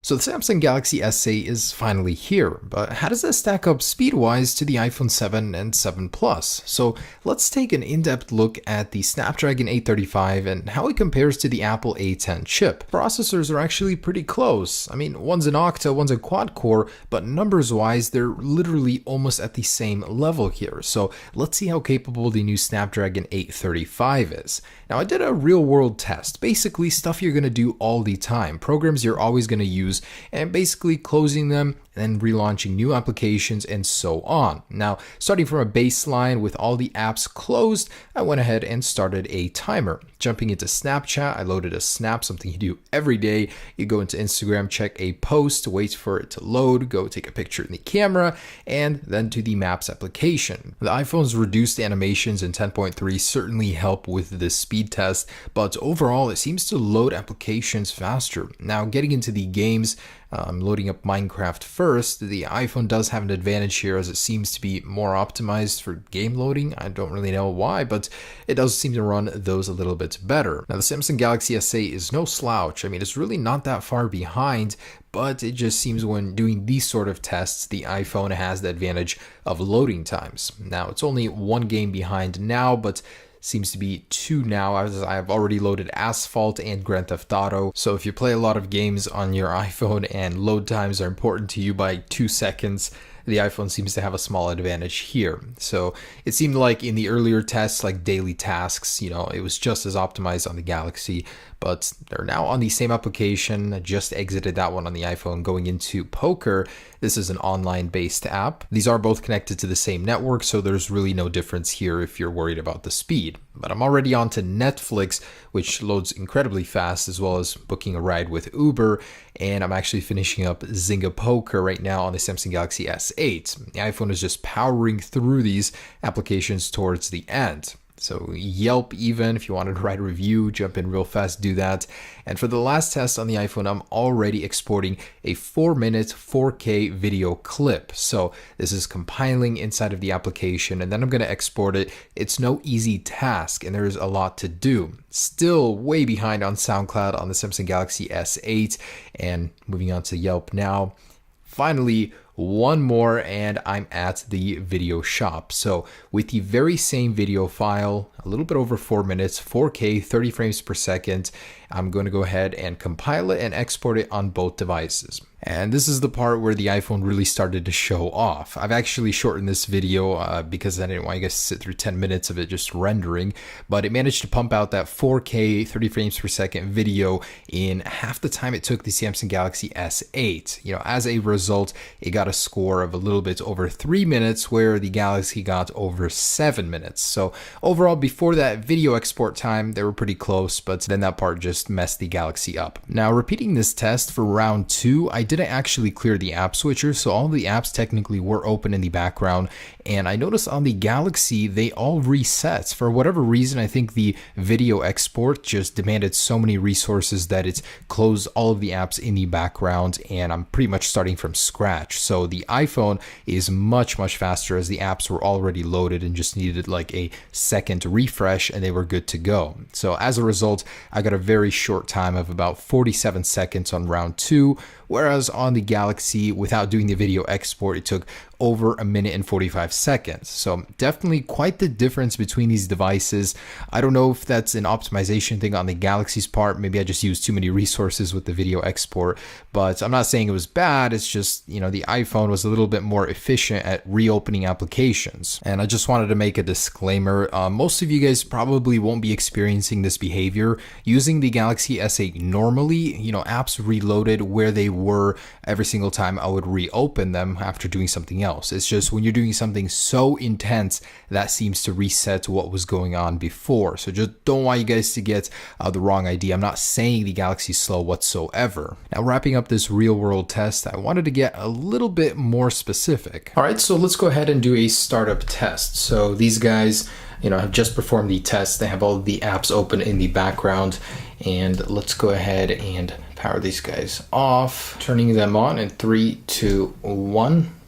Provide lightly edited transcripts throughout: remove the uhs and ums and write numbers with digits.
So the Samsung Galaxy S8 is finally here, but how does that stack up speed-wise to the iPhone 7 and 7 Plus? So let's take an in-depth look at the Snapdragon 835 and how it compares to the Apple A10 chip. Processors are actually pretty close. I mean, one's an octa, one's a quad-core, but numbers-wise, they're literally almost at the same level here. So let's see how capable the new Snapdragon 835 is. Now, I did a real-world test, basically stuff you're going to do all the time, programs you're always going to use, and basically closing them and then relaunching new applications and so on. Now, starting from a baseline with all the apps closed, I went ahead and started a timer. Jumping into Snapchat, I loaded a snap, something you do every day. You go into Instagram, check a post, wait for it to load, go take a picture in the camera, and then to the Maps application. The iPhone's reduced animations in 10.3 certainly help with this speed test, but overall it seems to load applications faster. Now, getting into the games, loading up Minecraft first, the iPhone does have an advantage here as it seems to be more optimized for game loading. I don't really know why, but it does seem to run those a little bit better. Now, the Samsung Galaxy S8 is no slouch. I mean, it's really not that far behind, but it just seems when doing these sort of tests, the iPhone has the advantage of loading times. Now, it's only one game behind now, but seems to be two now, as I've already loaded Asphalt and Grand Theft Auto. So if you play a lot of games on your iPhone and load times are important to you by 2 seconds, the iPhone seems to have a small advantage here. So it seemed like in the earlier tests, like daily tasks, it was just as optimized on the Galaxy, but they're now on the same application. I just exited that one on the iPhone going into Poker. This is an online-based app. These are both connected to the same network, so there's really no difference here if you're worried about the speed. But I'm already on to Netflix, which loads incredibly fast, as well as booking a ride with Uber, and I'm actually finishing up Zynga Poker right now on the Samsung Galaxy S8. The iPhone is just powering through these applications towards the end. So Yelp, even if you wanted to write a review, jump in real fast, do that. And for the last test on the iPhone, I'm already exporting a 4-minute 4K video clip. So this is compiling inside of the application, and then I'm going to export it. It's no easy task, and there's a lot to do. Still way behind on SoundCloud on the Samsung Galaxy S8, and moving on to Yelp now. Finally, one more and I'm at the video shop. So with the very same video file, a little bit over 4 minutes, 4K, 30 frames per second, I'm going to go ahead and compile it and export it on both devices. And this is the part where the iPhone really started to show off. I've actually shortened this video because I didn't want you guys to sit through 10 minutes of it just rendering, but it managed to pump out that 4K 30 frames per second video in half the time it took the Samsung Galaxy S8. As a result, it got a score of a little bit over 3 minutes, where the Galaxy got over 7 minutes. So overall, before that video export time, they were pretty close, but then that part just messed the Galaxy up. Now, repeating this test for round 2, I didn't actually clear the app switcher, so all the apps technically were open in the background, and I noticed on the Galaxy they all reset. For whatever reason, I think the video export just demanded so many resources that it closed all of the apps in the background, and I'm pretty much starting from scratch. So the iPhone is much faster, as the apps were already loaded and just needed like a second refresh and they were good to go. So as a result, I got a very short time of about 47 seconds on round 2, whereas on the Galaxy, without doing the video export, it took over 1 minute and 45 seconds. So definitely quite the difference between these devices. I don't know if that's an optimization thing on the Galaxy's part. Maybe I just used too many resources with the video export, but I'm not saying it was bad. It's just, the iPhone was a little bit more efficient at reopening applications. And I just wanted to make a disclaimer. Most of you guys probably won't be experiencing this behavior. Using the Galaxy S8 normally, apps reloaded where they were every single time I would reopen them after doing something else. It's just when you're doing something so intense, that seems to reset what was going on before. So just don't want you guys to get the wrong idea. I'm not saying the Galaxy is slow whatsoever. Now, wrapping up this real world test, I wanted to get a little bit more specific. All right, so let's go ahead and do a startup test. So these guys, have just performed the test. They have all the apps open in the background, and let's go ahead and power these guys off, turning them on in 3, 2, 1.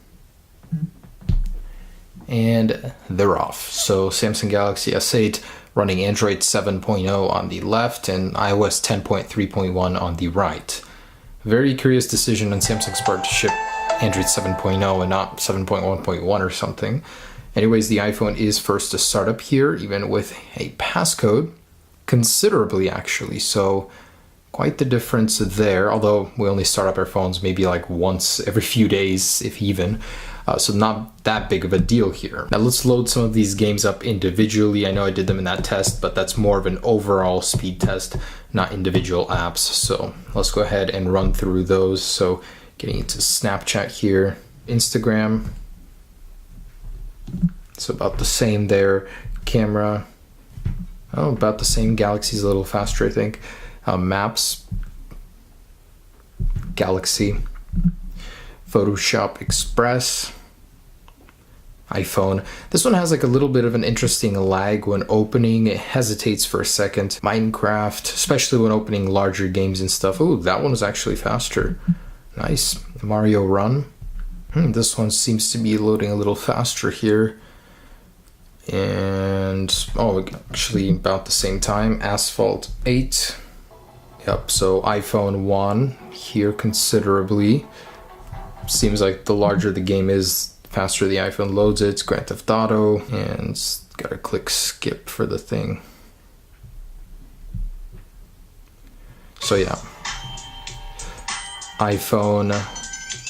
And they're off. So Samsung Galaxy S8 running Android 7.0 on the left and iOS 10.3.1 on the right. Very curious decision on Samsung's part to ship Android 7.0 and not 7.1.1 or something. Anyways, the iPhone is first to start up here, even with a passcode, considerably actually. So quite the difference there, although we only start up our phones maybe like once every few days, if even. So not that big of a deal here. Now let's load some of these games up individually. I know I did them in that test, but that's more of an overall speed test, not individual apps. So let's go ahead and run through those. So getting into Snapchat here, Instagram. So about the same there. Camera, oh, about the same. Galaxy's a little faster, I think. Maps, Galaxy. Photoshop Express, iPhone. This one has like a little bit of an interesting lag when opening. It hesitates for a second. Minecraft, especially when opening larger games and stuff. Oh, that one was actually faster. Nice. Mario Run. This one seems to be loading a little faster here. And, oh, actually about the same time. Asphalt 8. Yep, so iPhone 1 here considerably. Seems like the larger the game is, the faster the iPhone loads it. It's Grand Theft Auto, and gotta click skip for the thing. So yeah, iPhone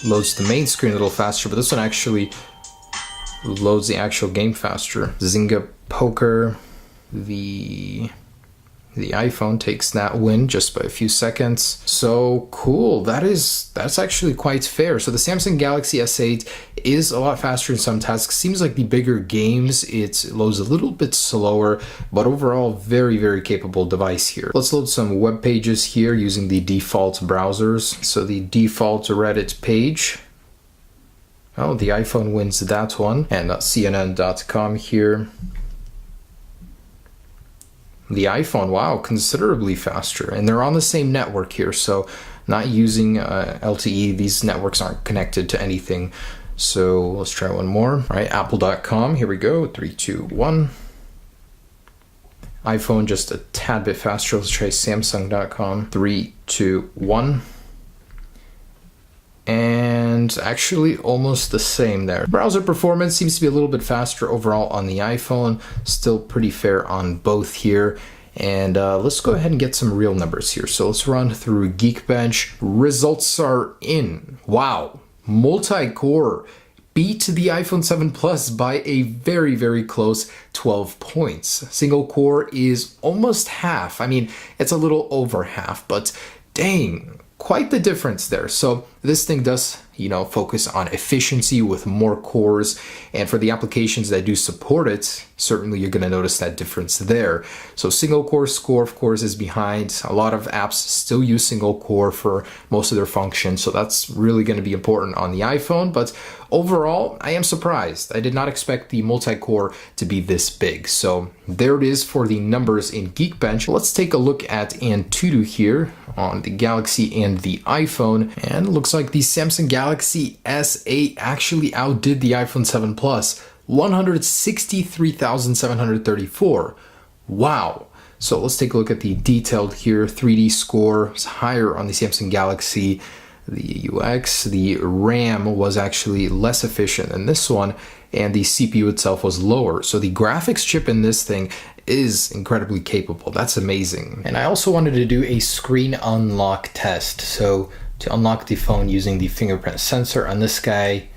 loads the main screen a little faster, but this one actually loads the actual game faster. Zynga Poker, the iPhone takes that win just by a few seconds. So cool. That's actually quite fair. So the Samsung Galaxy S8 is a lot faster in some tasks. Seems like the bigger games, it loads a little bit slower, but overall very, very capable device here. Let's load some web pages here using the default browsers. So the default Reddit page. Oh, the iPhone wins that one. And CNN.com here. The iPhone, wow, considerably faster. And they're on the same network here, so not using LTE. These networks aren't connected to anything. So let's try one more. All right, Apple.com, here we go, 3, 2, 1. iPhone just a tad bit faster. Let's try Samsung.com, 3, 2, 1. And actually almost the same there. Browser performance seems to be a little bit faster overall on the iPhone. Still pretty fair on both here. And let's go ahead and get some real numbers here. So let's run through Geekbench. Results are in. Wow. Multi-core beat the iPhone 7 Plus by a very, very close 12 points. Single core is almost half. I mean, it's a little over half, but dang. Quite the difference there. So this thing does, focus on efficiency with more cores. And for the applications that do support it, certainly you're going to notice that difference there. So single core score, of course, is behind. A lot of apps still use single core for most of their functions. So that's really going to be important on the iPhone. But overall, I am surprised. I did not expect the multi-core to be this big. So there it is for the numbers in Geekbench. Let's take a look at Antutu here on the Galaxy and the iPhone. And it looks like the Samsung Galaxy S8 actually outdid the iPhone 7 Plus, 163,734. Wow. So let's take a look at the detailed here. 3D score is higher on the Samsung Galaxy. The UX, the RAM was actually less efficient than this one, and the CPU itself was lower. So the graphics chip in this thing is incredibly capable. That's amazing. And I also wanted to do a screen unlock test. So to unlock the phone using the fingerprint sensor on this guy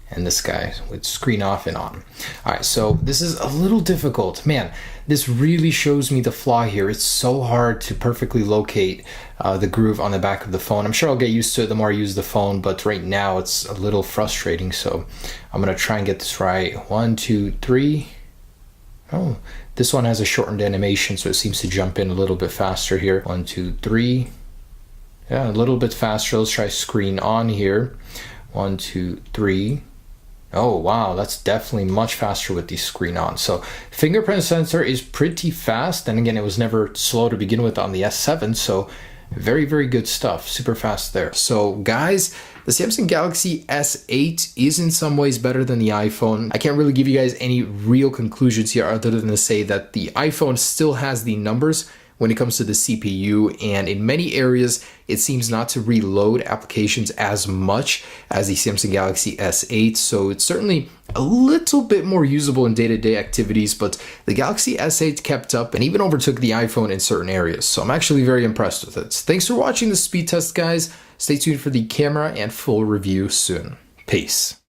and this guy with screen off and on. All right, so this is a little difficult. Man, this really shows me the flaw here. It's so hard to perfectly locate the groove on the back of the phone. I'm sure I'll get used to it the more I use the phone, but right now it's a little frustrating. So I'm gonna try and get this right. 1, 2, 3. Oh, this one has a shortened animation, so it seems to jump in a little bit faster here. 1, 2, 3. Yeah, a little bit faster. Let's try screen on here. 1, 2, 3. Oh, wow, that's definitely much faster with the screen on. So fingerprint sensor is pretty fast. And again, it was never slow to begin with on the S7. So very, very good stuff. Super fast there. So guys, the Samsung Galaxy S8 is in some ways better than the iPhone. I can't really give you guys any real conclusions here other than to say that the iPhone still has the numbers when it comes to the CPU, and in many areas it seems not to reload applications as much as the Samsung Galaxy S8, so it's certainly a little bit more usable in day-to-day activities, but the Galaxy S8 kept up and even overtook the iPhone in certain areas, so I'm actually very impressed with it. Thanks for watching the speed test, guys. Stay tuned for the camera and full review soon. Peace.